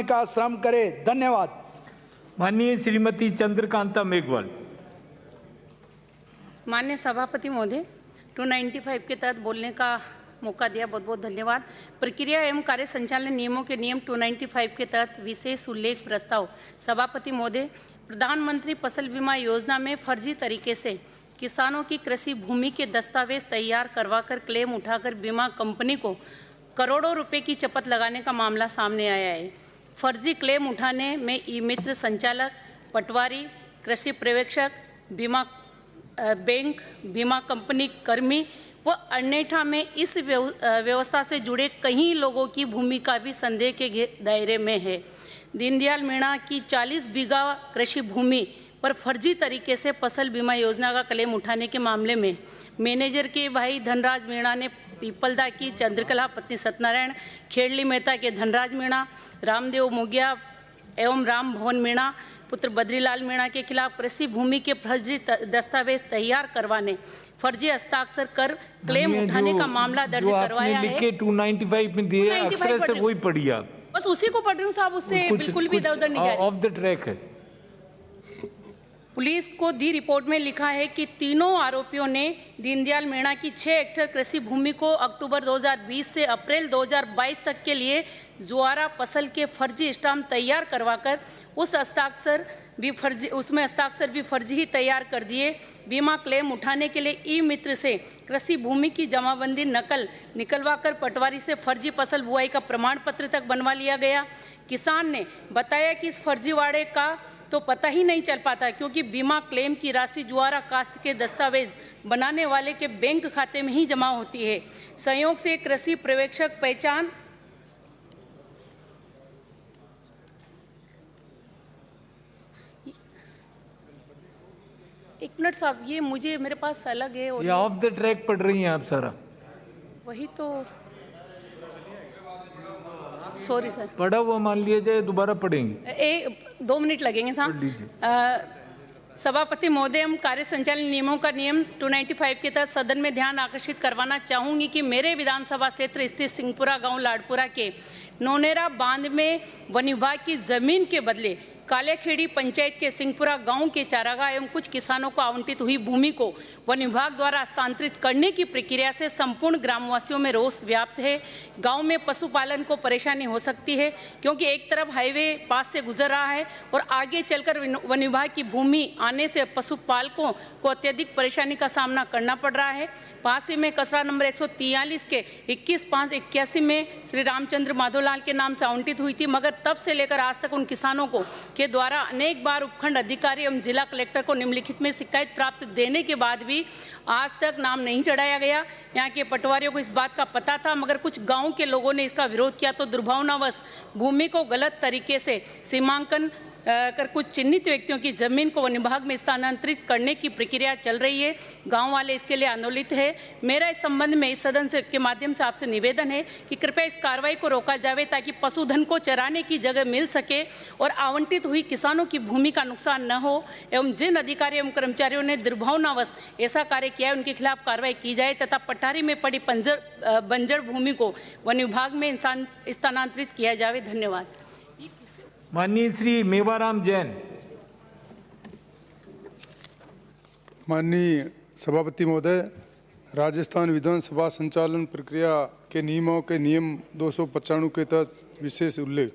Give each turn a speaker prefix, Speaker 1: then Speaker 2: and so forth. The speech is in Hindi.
Speaker 1: बनवाने का श्रम करे। धन्यवाद।
Speaker 2: माननीय श्रीमती चंद्रकांता मेघवाल।
Speaker 3: माननीय सभापति महोदय, 295 के तहत बोलने का मौका दिया, बहुत बहुत धन्यवाद। प्रक्रिया एवं कार्य संचालन नियमों के नियम 295 के तहत विशेष उल्लेख प्रस्ताव। सभापति महोदय, प्रधानमंत्री फसल बीमा योजना में फर्जी तरीके से किसानों की कृषि भूमि के दस्तावेज तैयार करवाकर क्लेम उठाकर बीमा कंपनी को करोड़ों रुपए की चपत लगाने का मामला सामने आया है। फर्जी क्लेम उठाने में ई मित्र संचालक, पटवारी, कृषि पर्यवेक्षक, बीमा बैंक, बीमा कंपनी कर्मी व अन्यथा में इस व्यवस्था से जुड़े कई लोगों की भूमिका भी संदेह के दायरे में है। दीनदयाल मीणा की 40 बीघा कृषि भूमि पर फर्जी तरीके से फसल बीमा योजना का क्लेम उठाने के मामले में मैनेजर के भाई धनराज मीणा ने पीपलदा की चंद्रकला पत्नी सत्यनारायण, खेड़ली मेहता के धनराज मीणा, रामदेव मोगिया एवं राम भवन मीणा पुत्र बद्रीलाल मीणा के खिलाफ कृषि भूमि के फर्जी दस्तावेज तैयार करवाने, फर्जी हस्ताक्षर कर क्लेम उठाने का मामला दर्ज करवाया है।
Speaker 2: 295 में दिए, अक्षर से वही पढ़ी आप।
Speaker 3: बस उसी को पढ़ रही हूँ साहब, उससे बिल्कुल भी इधर उधर नहीं जा रही।
Speaker 2: ऑफ द ट्रैक है।
Speaker 3: पुलिस को दी रिपोर्ट में लिखा है कि तीनों आरोपियों ने दीनदयाल मीणा की 6 हेक्टेयर कृषि भूमि को अक्टूबर 2020 से अप्रैल 2022 तक के लिए जुआरा फसल के फर्जी स्टाम्प तैयार करवाकर उसमें हस्ताक्षर भी फर्जी ही तैयार कर दिए। बीमा क्लेम उठाने के लिए ई मित्र से कृषि भूमि की जमाबंदी नकल निकलवाकर पटवारी से फर्जी फसल बुआई का प्रमाण पत्र तक बनवा लिया गया। किसान ने बताया कि इस फर्जीवाड़े का तो पता ही नहीं चल पाता क्योंकि बीमा क्लेम की राशि जुआरा काश्त के दस्तावेज बनाने वाले के बैंक खाते में ही जमा होती है। संयोग से कृषि पर्यवेक्षक पहचान एक मिनट साहब, ये मुझे मेरे पास अलग है और
Speaker 2: ये ऑफ द ट्रैक पढ़ रही हैं आप सारा।
Speaker 3: वही तो, सॉरी सर।
Speaker 2: पढ़ा हुआ मान लिया जाए, दोबारा पढ़ेंगे।
Speaker 3: 2 मिनट लगेंगे साहब। सभापति महोदय, हम कार्य संचालन नियमों का नियम 295 के तहत सदन में ध्यान आकर्षित करवाना चाहूंगी कि मेरे विधानसभा क्षेत्र स्थित सिंहपुरा गांव लाडपुरा के नौनेरा बांध में वन विभाग की जमीन के बदले कालेखेड़ी पंचायत के सिंहपुरा गांव के चारागाह एवं कुछ किसानों को आवंटित हुई भूमि को वन विभाग द्वारा हस्तांतरित करने की प्रक्रिया से संपूर्ण ग्रामवासियों में रोष व्याप्त है। गांव में पशुपालन को परेशानी हो सकती है क्योंकि एक तरफ हाईवे पास से गुजर रहा है और आगे चलकर वन विभाग की भूमि आने से पशुपालकों को अत्यधिक परेशानी का सामना करना पड़ रहा है। पास ही में कचरा नंबर 143 के 21/5/81 में श्री रामचंद्र माधोलाल के नाम से आवंटित हुई थी, मगर तब से लेकर आज तक उन किसानों को के द्वारा अनेक बार उपखंड अधिकारी एवं जिला कलेक्टर को निम्नलिखित में शिकायत प्राप्त देने के बाद भी आज तक नाम नहीं चढ़ाया गया। यहाँ के पटवारियों को इस बात का पता था, मगर कुछ गांव के लोगों ने इसका विरोध किया तो दुर्भावनावश भूमि को गलत तरीके से सीमांकन कर कुछ चिन्हित व्यक्तियों की जमीन को वन विभाग में स्थानांतरित करने की प्रक्रिया चल रही है। गांव वाले इसके लिए आंदोलित है। मेरा इस संबंध में इस सदन के माध्यम से आपसे निवेदन है कि कृपया इस कार्रवाई को रोका जावे ताकि पशुधन को चराने की जगह मिल सके और आवंटित हुई किसानों की भूमि का नुकसान न हो एवं जिन अधिकारी एवं कर्मचारियों ने दुर्भावनावश ऐसा कार्य किया है उनके खिलाफ कार्रवाई की जाए तथा पठारी में पड़ी बंजर भूमि को वन विभाग में स्थानांतरित किया जावे। धन्यवाद।
Speaker 2: माननीय श्री मेवाराम जैन।
Speaker 4: माननीय सभापति महोदय, राजस्थान विधानसभा संचालन प्रक्रिया के नियमों के नियम 295 के तहत विशेष उल्लेख।